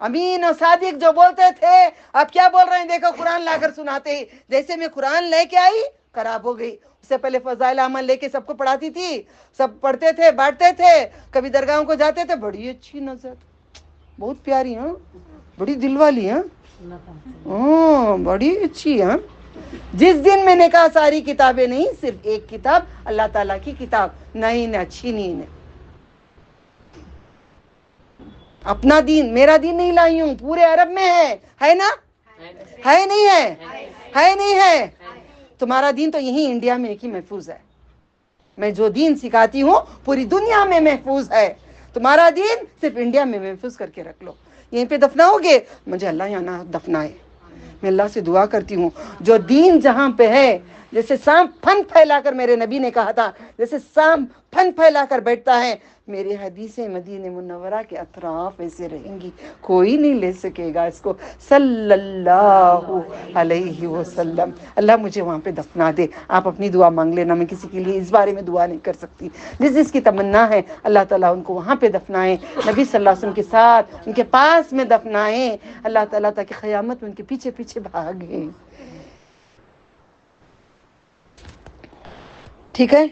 امین اور صادق جو بولتے تھے اب کیا بول رہے ہیں؟ دیکھو قرآن لا کر سناتے ہی، جیسے میں قرآن لے کے آئی خراب ہو گئی۔ اس سے پہلے فضائل اعمال لے کے سب کو پڑھاتی تھی، سب پڑھتے تھے، بانٹتے تھے، کبھی درگاہوں کو جاتے تھے، بڑی اچھی نظر، بہت پیاری، ہاں بڑی دل والی، ہاں بڑی اچھی، ہاں۔ جس دن میں نے کہا ساری کتابیں نہیں، صرف ایک کتاب اللہ تعالیٰ کی کتاب، نہیں اچھی نہیں، اپنا دین میرا دین نہیں لائی ہوں، پورے عرب میں ہے نا؟ ہے نہیں ہے؟ ہے نہیں ہے؟ تمہارا دین تو یہی انڈیا میں ایک ہی محفوظ ہے۔ میں جو دین سکھاتی ہوں پوری دنیا میں محفوظ ہے، تمہارا دین صرف انڈیا میں محفوظ کر کے رکھ لو۔ یہیں پہ دفناؤ گے، مجھے اللہ یہاں نہ دفنائے۔ میں اللہ سے دعا کرتی ہوں جو دین جہاں پہ ہے، جیسے سانپ پھن پھیلا کر، میرے نبی نے کہا تھا جیسے سانپ پھن پھیلا کر بیٹھتا ہے، میرے حدیثیں مدینہ منورہ کے اطراف ایسے رہیں گی، کوئی نہیں لے سکے گا اس کو، صلی اللہ علیہ وسلم۔ اللہ مجھے وہاں پہ دفنا دے۔ آپ اپنی دعا مانگ لینا، میں کسی کے لیے اس بارے میں دعا نہیں کر سکتی۔ جس کی تمنا ہے اللہ تعالیٰ ان کو وہاں پہ دفنائے، نبی صلی اللہ علیہ وسلم کے ساتھ ان کے پاس میں دفنائے اللہ تعالیٰ، تاکہ قیامت میں ان کے پیچھے پیچھے بھاگے۔ ٹھیک ہے؟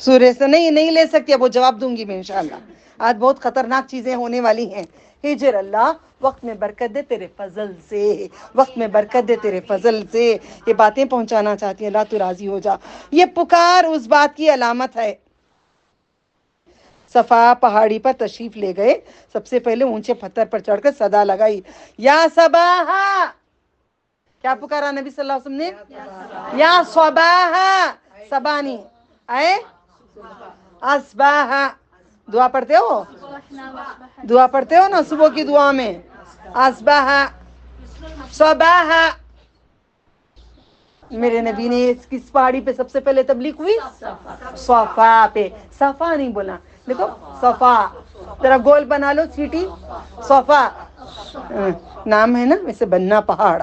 سورہ سے نہیں لے سکتی، اب وہ جواب دوں گی میں انشاءاللہ۔ آج بہت خطرناک چیزیں ہونے والی ہیں۔ ہجر اللہ، وقت میں برکت دے تیرے فضل سے، وقت میں برکت دے تیرے فضل سے۔ یہ باتیں پہنچانا چاہتی ہیں، اللہ تو راضی ہو جا۔ یہ پکار اس بات کی علامت ہے۔ صفا پہاڑی پر تشریف لے گئے، سب سے پہلے اونچے پتھر پر چڑھ کر صدا لگائی، یا صباحا۔ کیا پکارا نبی صلی اللہ علیہ وسلم نے؟ یا صباحا، صبانی اے اصباحا۔ دعا پڑھتے ہو؟ دعا پڑھتے ہو نا صبح کی دعا میں، اصباحا صباحا۔ میرے نبی نے کس پہاڑی پہ سب سے پہلے تبلیغ ہوئی؟ صفا پہ۔ صفا نہیں بولا، دیکھو صفا، ذرا گول بنا لو چیٹی، صفا نام ہے نا، ویسے بننا پہاڑ،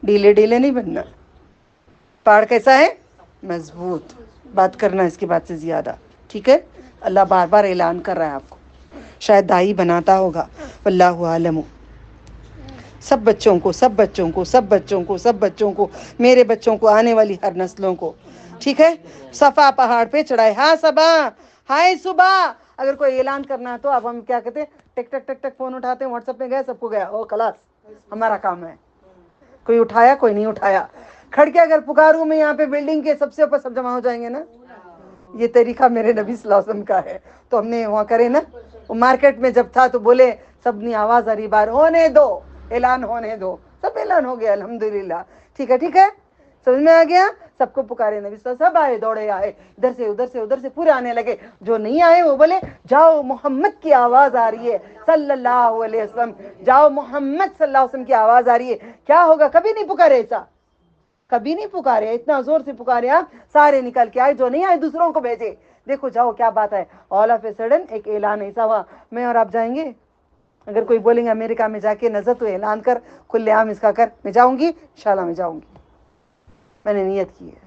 ڈیلے ڈیلے نہیں بننا۔ پہاڑ کیسا ہے؟ مضبوط۔ بات کرنا اس کے بعد سے زیادہ، ٹھیک ہے؟ اللہ بار بار اعلان کر رہا ہے آپ کو، شاید دائی بناتا ہوگا، واللہ عالم۔ سب بچوں کو، سب بچوں کو، سب بچوں کو، سب بچوں کو، میرے بچوں کو، آنے والی ہر نسلوں کو، ٹھیک ہے؟ صفا پہاڑ پہ چڑھائے، ہاں صبا، ہائے صبح۔ اگر کوئی اعلان کرنا ہے تو اب ہم کیا کہتے ہیں؟ ٹک ٹک ٹک ٹک فون اٹھاتے ہیں، واٹس ایپ میں گئے، سب کو گیا، او خلاص ہمارا کام ہے۔ کوئی اٹھایا، کوئی نہیں اٹھایا۔ کھڑکے اگر پکاروں میں یہاں پہ بلڈنگ کے سب سے اوپر سب جمع ہو جائیں گے نا۔ یہ طریقہ میرے نبی صلی اللہ علیہ وسلم کا ہے، تو ہم نے وہاں کرے نا۔ وہ مارکیٹ میں جب تھا تو بولے سب نے آواز آ رہی بار، ہونے دو، اعلان ہونے دو، سب اعلان ہو گیا الحمدللہ، ٹھیک ہے؟ ٹھیک ہے، سمجھ میں آ گیا؟ سب کو پکارے نبی صلی اللہ علیہ وسلم، سب آئے، دوڑے آئے، ادھر سے ادھر سے ادھر سے پورے آنے لگے۔ جو نہیں آئے وہ بولے جاؤ محمد کی آواز آ رہی ہے صلی اللہ علیہ وسلم، جاؤ محمد صلی اللہ علیہ وسلم کی آواز آ رہی ہے۔ کیا ہوگا؟ کبھی نہیں پکارے ایسا، کبھی نہیں پکارے، اتنا زور سے پکارے آپ، سارے نکل کے آئے، جو نہیں آئے دوسروں کو بھیجے۔ دیکھو جاؤ کیا بات ہے، آل آف اے سڈن ایک اعلان ایسا ہوا، میں اور آپ جائیں گے؟ اگر کوئی بولیں گے امریکہ میں جا کے نظر تو اعلان کر، کھلے عام اس کا کر، میں جاؤں گی انشاءاللہ، میں جاؤں گی، میں نے نیت کی ہے۔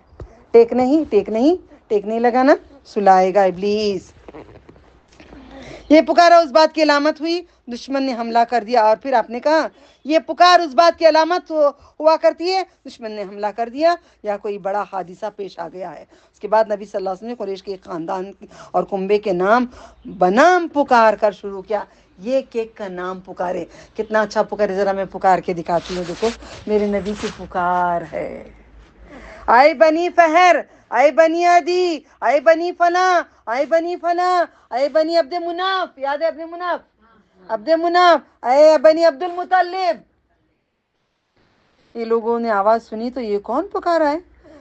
ٹیک نہیں لگانا، سلائے گا ابلیس۔ یہ پکارا اس بات کی علامت ہوئی، دشمن نے حملہ کر دیا، اور پھر آپ نے کہا یہ پکار اس بات کی علامت ہوا کرتی ہے، دشمن نے حملہ کر دیا یا کوئی بڑا حادثہ پیش آ گیا ہے۔ اس کے بعد نبی صلی اللہ علیہ وسلم نے قریش کے خاندان اور کنبے کے نام بنام پکار کر شروع کیا۔ یہ کیک کا نام پکارے، کتنا اچھا پکارے، ذرا میں پکار کے دکھاتی ہوں، دیکھو میرے نبی کی پکار ہے۔ آئے بنی فہر، آئے بنی عدی، آئے بنی فلاں، آئے بنی فلاں، آئے بنی عبد مناف، یاد ہے عبد مناف؟ عبد مناف اے بنی عبد المطلب. یہ لوگوں نے آواز سنی تو یہ کون پکارا ہے؟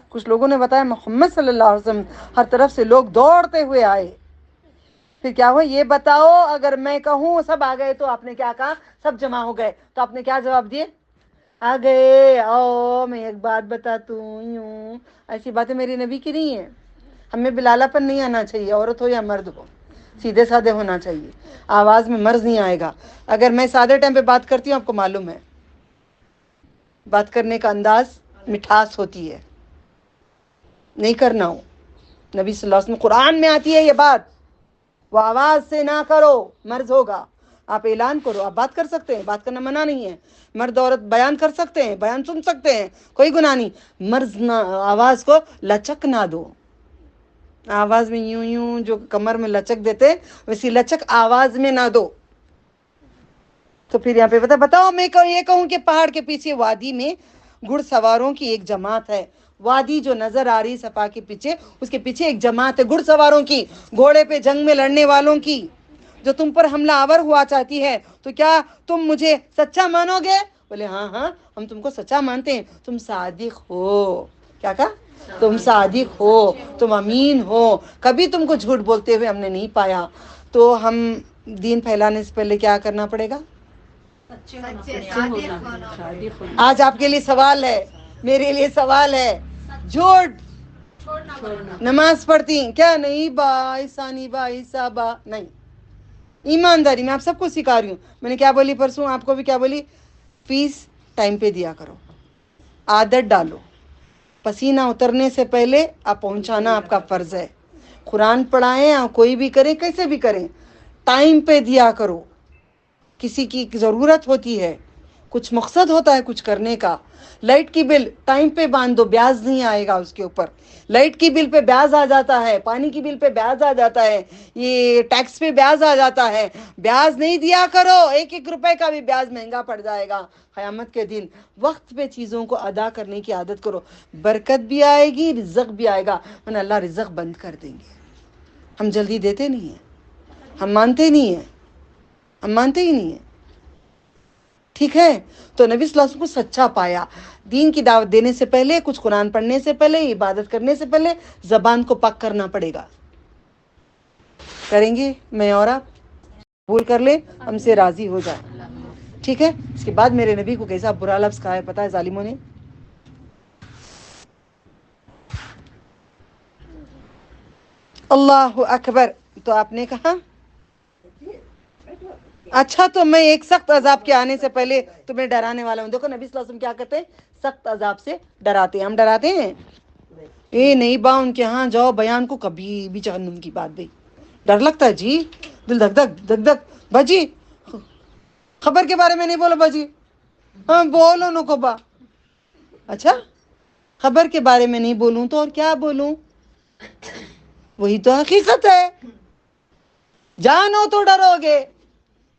کچھ لوگوں نے بتایا محمد صلی اللہ علیہ وسلم. ہر طرف سے لوگ دوڑتے ہوئے آئے. پھر کیا ہوا یہ بتاؤ، اگر میں کہوں سب آ گئے تو آپ نے کیا کہا؟ سب جمع ہو گئے تو آپ نے کیا جواب دیے؟ آ گئے. آؤ میں ایک بات بتاتا ہوں، ایسی باتیں میری نبی کی نہیں ہیں. ہمیں بلالا پن نہیں آنا چاہیے، عورت ہو یا مرد ہو، سیدھے سادے ہونا چاہیے. آواز میں مرض نہیں آئے گا. اگر میں سادے ٹائم پہ بات کرتی ہوں آپ کو معلوم ہے بات کرنے کا انداز مٹھاس ہوتی ہے، نہیں کرنا ہو. نبی صلی اللہ علیہ وسلم قرآن میں آتی ہے یہ بات، وہ آواز سے نہ کرو مرض ہوگا. آپ اعلان کرو، آپ بات کر سکتے ہیں، بات کرنا منع نہیں ہے. مرد عورت بیان کر سکتے ہیں، بیان سن سکتے ہیں، کوئی گناہ نہیں. مرض نہ، آواز کو لچک نہ دو. آواز میں یوں یوں جو کمر میں لچک دیتے ویسی لچک آواز میں نہ دو. تو پھر یہاں پہ بتاؤ میں یہ کہوں کہ پہاڑ کے پیچھے وادی میں گھڑ سواروں کی ایک جماعت ہے. وادی جو نظر آ رہی صفا کے پیچھے، اس کے پیچھے ایک جماعت ہے گھڑ سواروں کی، گھوڑے پہ جنگ میں لڑنے والوں کی، جو تم پر حملہ آور ہوا چاہتی ہے. تو کیا تم مجھے سچا مانو گے؟ بولے ہاں ہاں ہم تم کو سچا مانتے ہیں. تم صادق ہو. کیا کہا؟ تم صادق ہو، تم امین ہو، کبھی تم کو جھوٹ بولتے ہوئے ہم نے نہیں پایا. تو ہم دین پھیلانے سے پہلے کیا کرنا پڑے گا؟ آج آپ کے لیے سوال ہے، میرے لیے سوال ہے. جھوٹ نماز پڑھتی کیا؟ نہیں با ایسا نہیں، با ایسا با نہیں. ایمانداری میں آپ سب کو سکھا رہی ہوں. میں نے کیا بولی پرسوں آپ کو بھی کیا بولی؟ فیس ٹائم پہ دیا کرو، عادت ڈالو. پسینہ اترنے سے پہلے آپ پہنچانا آپ کا فرض ہے. قرآن پڑھائیں اور کوئی بھی کریں، کیسے بھی کریں، ٹائم پہ دیا کرو. کسی کی ضرورت ہوتی ہے، کچھ مقصد ہوتا ہے کچھ کرنے کا. لائٹ کی بل ٹائم پہ باندھ دو، بیاج نہیں آئے گا اس کے اوپر. لائٹ کی بل پہ بیاج آ جاتا ہے، پانی کی بل پہ بیاج آ جاتا ہے، یہ ٹیکس پہ بیاج آ جاتا ہے. بیاج نہیں دیا کرو، ایک ایک روپے کا بھی بیاج مہنگا پڑ جائے گا قیامت کے دن. وقت پہ چیزوں کو ادا کرنے کی عادت کرو، برکت بھی آئے گی، رزق بھی آئے گا. ورنہ اللہ رزق بند کر دیں گے. ہم جلدی دیتے نہیں ہیں، ہم مانتے نہیں ہیں، ہم مانتے ہی نہیں ہیں. ٹھیک ہے؟ تو نبی صلی اللہ علیہ وسلم کو سچا پایا. دین کی دعوت دینے سے پہلے، کچھ قرآن پڑھنے سے پہلے، عبادت کرنے سے پہلے زبان کو پاک کرنا پڑے گا. کریں گے میں اور آپ؟ قبول کر لے، ہم سے راضی ہو جائے. ٹھیک ہے؟ اس کے بعد میرے نبی کو کیسا برا لفظ کہا ہے پتہ ہے ظالموں نے؟ اللہ اکبر. تو آپ نے کہا اچھا تو میں ایک سخت عذاب کے آنے سے پہلے تمہیں ڈرانے والا ہوں. دیکھو نبی صلی اللہ علیہ وسلم کیا کرتے ہیں؟ سخت عذاب سے ڈراتے ہیں. ہم ڈراتے ہیں؟ اے نہیں با ان کے ہاں جاؤ بیان کو کبھی بھی جہنم کی بات بھی ڈر لگتا ہے جی، دل دھک دھک دھک دھک. باجی خبر کے بارے میں نہیں بولو باجی، ہاں بولو نو کو با. اچھا خبر کے بارے میں نہیں بولوں تو اور کیا بولوں؟ وہی تو حقیقت ہے. جانو تو ڈرو گے،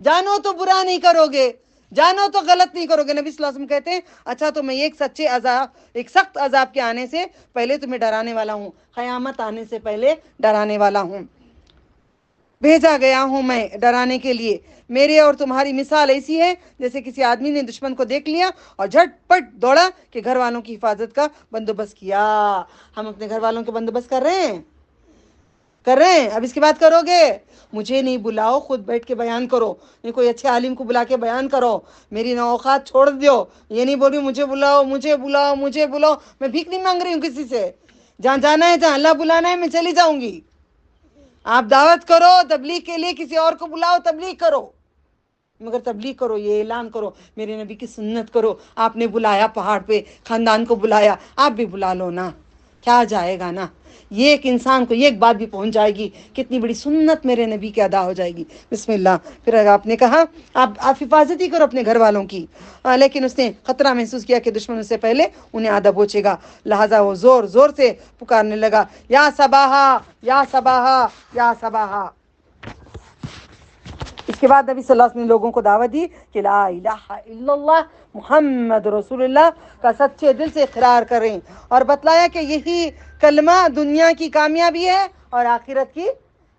جانو تو برا نہیں کرو گے، جانو تو غلط نہیں کرو گے. نبی صلی اللہ علیہ وسلم کہتے ہیں اچھا تو میں ایک سخت عذاب کے آنے سے پہلے تمہیں ڈرانے والا ہوں، قیامت آنے سے پہلے ڈرانے والا ہوں. بھیجا گیا ہوں میں ڈرانے کے لیے. میرے اور تمہاری مثال ایسی ہے جیسے کسی آدمی نے دشمن کو دیکھ لیا اور جھٹ پٹ دوڑا کہ گھر والوں کی حفاظت کا بندوبست کیا. ہم اپنے گھر والوں کے بندوبست کر رہے ہیں، کر رہے ہیں. اب اس کی بات کرو گے؟ مجھے نہیں بلاؤ، خود بیٹھ کے بیان کرو. نہیں کوئی اچھے عالم کو بلا کے بیان کرو. میری نوخات چھوڑ دیو. یہ نہیں بول رہی مجھے بلاؤ مجھے بلاؤ مجھے بلاؤ. میں بھیک نہیں مانگ رہی ہوں کسی سے. جہاں جانا ہے، جہاں اللہ بلانا ہے میں چلی جاؤں گی. آپ دعوت کرو تبلیغ کے لیے، کسی اور کو بلاؤ تبلیغ کرو، مگر تبلیغ کرو، یہ اعلان کرو میرے نبی کی سنت کرو. آپ نے بلایا پہاڑ پہ، خاندان کو بلایا، آپ بھی بلا لو نا، کیا جائے گا نا. یہ ایک انسان کو یہ ایک بات بھی پہنچ جائے گی، کتنی بڑی سنت میرے نبی کی ادا ہو جائے گی. بسم اللہ. پھر آپ نے کہا آپ حفاظت ہی کرو اپنے گھر والوں کی. لیکن اس نے خطرہ محسوس کیا کہ دشمن اس سے پہلے انہیں آدھا پہنچے گا، لہذا وہ زور زور سے پکارنے لگا یا صباحا یا صباحا یا صباحا. اس کے بعد نبی صلی اللہ علیہ وسلم نے لوگوں کو دعوت دی کہ لا الہ الا اللہ محمد رسول اللہ کا سچے دل سے اقرار کریں، اور بتلایا کہ یہی کلمہ دنیا کی کامیابی ہے اور آخرت کی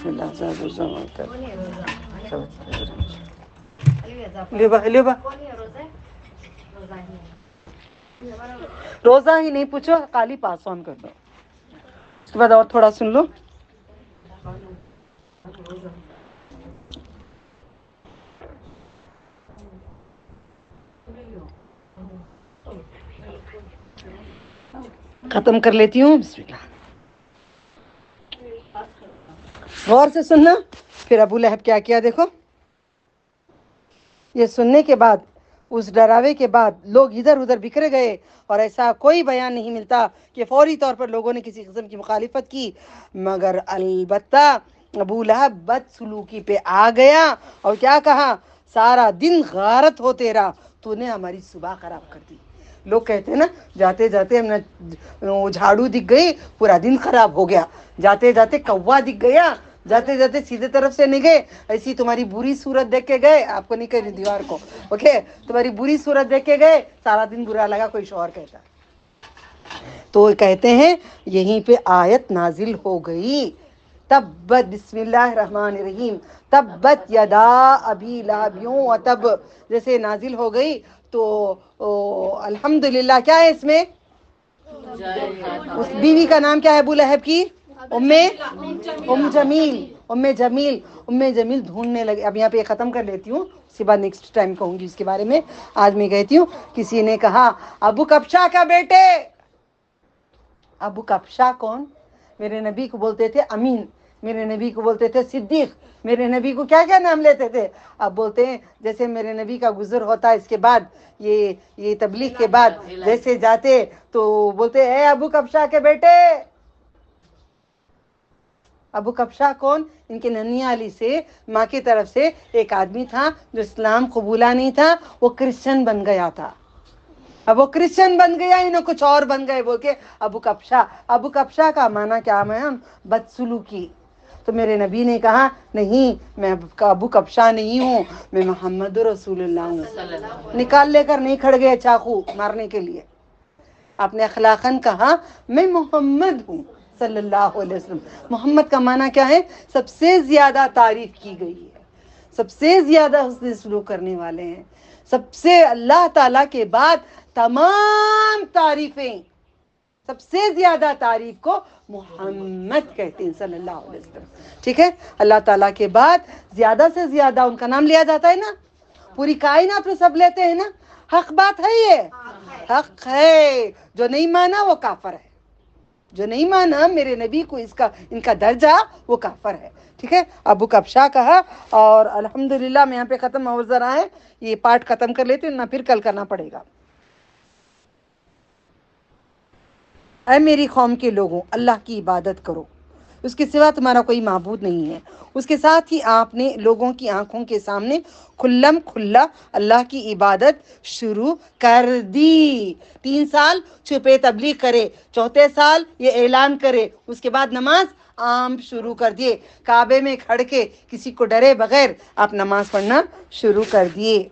بسم اللہ لے با روزہ ہی نہیں پوچھو، خالی پاس آن کر دو، اس کے بعد اور تھوڑا سن لو. ختم کر لیتی ہوں. بسم اللہ. غور سے سننا. پھر ابو لہب کیا کیا دیکھو. یہ سننے کے بعد، اس ڈراوے کے بعد لوگ ادھر ادھر بکھرے گئے، اور ایسا کوئی بیان نہیں ملتا کہ فوری طور پر لوگوں نے کسی قسم کی مخالفت کی، مگر البتہ ابو لہب بد سلوکی پہ آ گیا اور کیا کہا، سارا دن غارت ہو تیرا، تو نے ہماری صبح خراب کر دی. لوگ کہتے ہیں نا، جاتے جاتے ہم نے جھاڑو دکھ گئی پورا دن خراب ہو گیا، جاتے جاتے کوا دکھ گیا، جاتے جاتے سیدھے طرف سے نہیں گئے، ایسی تمہاری بری صورت دیکھ کے گئے. آپ کو نہیں کہہ رہی، دیوار کو، اوکے، تمہاری بری صورت دیکھ کے گئے، سارا دن برا لگا. کوئی شوہر کہتا تو کہتے ہیں یہیں پہ آیت نازل ہو گئی، تبت، بسم اللہ الرحمن الرحیم، تبت یدا ابی لہب و تب، جیسے نازل ہو گئی تو الحمدللہ. کیا ہے اس میں؟ اس بیوی کا نام کیا ہے ابو لہب کی؟ ام جمیل. ام جمیل ڈھونڈنے لگے. اب یہاں پہ ختم کر لیتی ہوں، اس کے بعد نیکسٹ ٹائم کہوں گی اس کے بارے میں. آج میں کہتی ہوں، کسی نے کہا ابو کبشا کا بیٹے. ابو کبشا کون؟ میرے نبی کو بولتے تھے امین، میرے نبی کو بولتے تھے صدیق، میرے نبی کو کیا کیا نام لیتے تھے. اب بولتے ہیں جیسے میرے نبی کا گزر ہوتا ہے، اس کے بعد یہ تبلیغ کے بعد جیسے جاتے تو بولتے اے ابو کبشا کے بیٹے. ابو کبشا کون؟ ان کے ننی علی سے، ماں کی طرف سے ایک آدمی تھا جو اسلام قبولہ نہیں تھا، وہ کرسچن بن گیا تھا. اب وہ کرسچن بن گیا، انہیں کچھ اور بن گئے بول کے ابو کبشا. ابو کبشا کا معنی کیا ہے؟ بدسلوکی. تو میرے نبی نے کہا نہیں، میں ابو کبشا نہیں ہوں، میں محمد رسول اللہ ہوں. نکال لے کر نہیں کھڑ گئے چاقو مارنے کے لیے. آپ نے اخلاقاً کہا میں محمد ہوں صلی اللہ علیہ وسلم. محمد کا معنی کیا ہے؟ سب سے زیادہ تعریف کی گئی ہے، سب سے زیادہ حسن سلوک کرنے والے ہیں، سب سے اللہ تعالیٰ کے بعد تمام تعریفیں، سب سے زیادہ تعریف کو محمد کہتے ہیں صلی اللہ علیہ وسلم. ٹھیک ہے، اللہ تعالیٰ کے بعد زیادہ سے زیادہ ان کا نام لیا جاتا ہے نا، پوری کائنات میں سب لیتے ہیں نا. حق بات ہے، یہ حق ہے. جو نہیں مانا وہ کافر ہے، جو نہیں مانا میرے نبی کو، ان کا درجہ، وہ کافر ہے. ٹھیک ہے، ابو کبشا کہا. اور الحمدللہ میں یہاں پہ ختم ہو ذرا ہے، یہ پارٹ ختم کر لیتے ہیں نہ، پھر کل کرنا پڑے گا. اے میری قوم کے لوگوں، اللہ کی عبادت کرو، اس کے سوا تمہارا کوئی معبود نہیں ہے. اس کے ساتھ ہی آپ نے لوگوں کی آنکھوں کے سامنے کھلم کھلا اللہ کی عبادت شروع کر دی. 3 سال چھپے تبلیغ کرے، چوتھے سال یہ اعلان کرے، اس کے بعد نماز عام شروع کر دیے. کعبے میں کھڑ کے کسی کو ڈرے بغیر آپ نماز پڑھنا شروع کر دیے.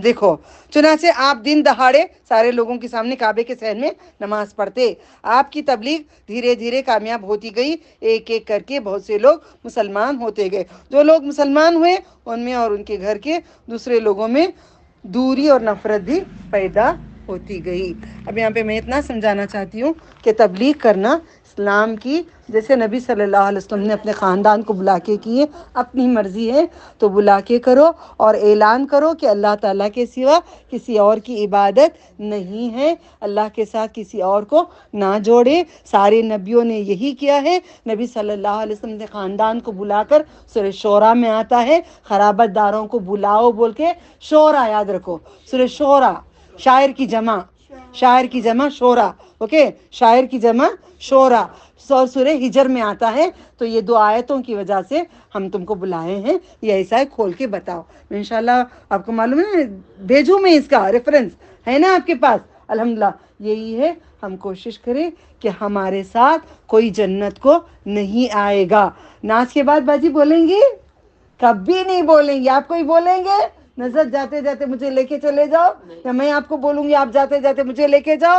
دیکھو، چنانچہ آپ دن دہاڑے سارے لوگوں کے سامنے کعبے کے صحن میں نماز پڑھتے. آپ کی تبلیغ دھیرے دھیرے کامیاب ہوتی گئی، ایک ایک کر کے بہت سے لوگ مسلمان ہوتے گئے. جو لوگ مسلمان ہوئے ان میں اور ان کے گھر کے دوسرے لوگوں میں دوری اور نفرت بھی پیدا ہوتی گئی. اب یہاں پہ میں اتنا سمجھانا چاہتی ہوں کہ تبلیغ کرنا اسلام کی، جیسے نبی صلی اللہ علیہ وسلم نے اپنے خاندان کو بلا کے کی ہے، اپنی مرضی ہے تو بلا کے کرو اور اعلان کرو کہ اللہ تعالیٰ کے سوا کسی اور کی عبادت نہیں ہے، اللہ کے ساتھ کسی اور کو نہ جوڑے. سارے نبیوں نے یہی کیا ہے. نبی صلی اللہ علیہ وسلم نے خاندان کو بلا کر، سورہ شورا میں آتا ہے خرابت داروں کو بلاؤ بول کے. شورا یاد رکھو، سورہ شورا، شاعر کی جمع شورا، اوکے، شاعر کی جمع شورا. سورہ ہجر میں آتا ہے. تو یہ 2 آیتوں کی وجہ سے ہم تم کو بلائے ہیں. یہ ایسا ہے، کھول کے بتاؤ. انشاءاللہ آپ کو معلوم ہے، بھیجوں میں اس کا ریفرنس ہے نا آپ کے پاس. الحمدللہ یہی ہے، ہم کوشش کریں کہ ہمارے ساتھ کوئی جنت کو نہیں آئے گا. ناچ کے بعد باجی بولیں گی؟ کبھی نہیں بولیں گے. آپ کوئی بولیں گے نظر جاتے جاتے مجھے لے کے چلے جاؤ، یا میں آپ کو بولوں گی آپ جاتے جاتے مجھے لے کے جاؤ؟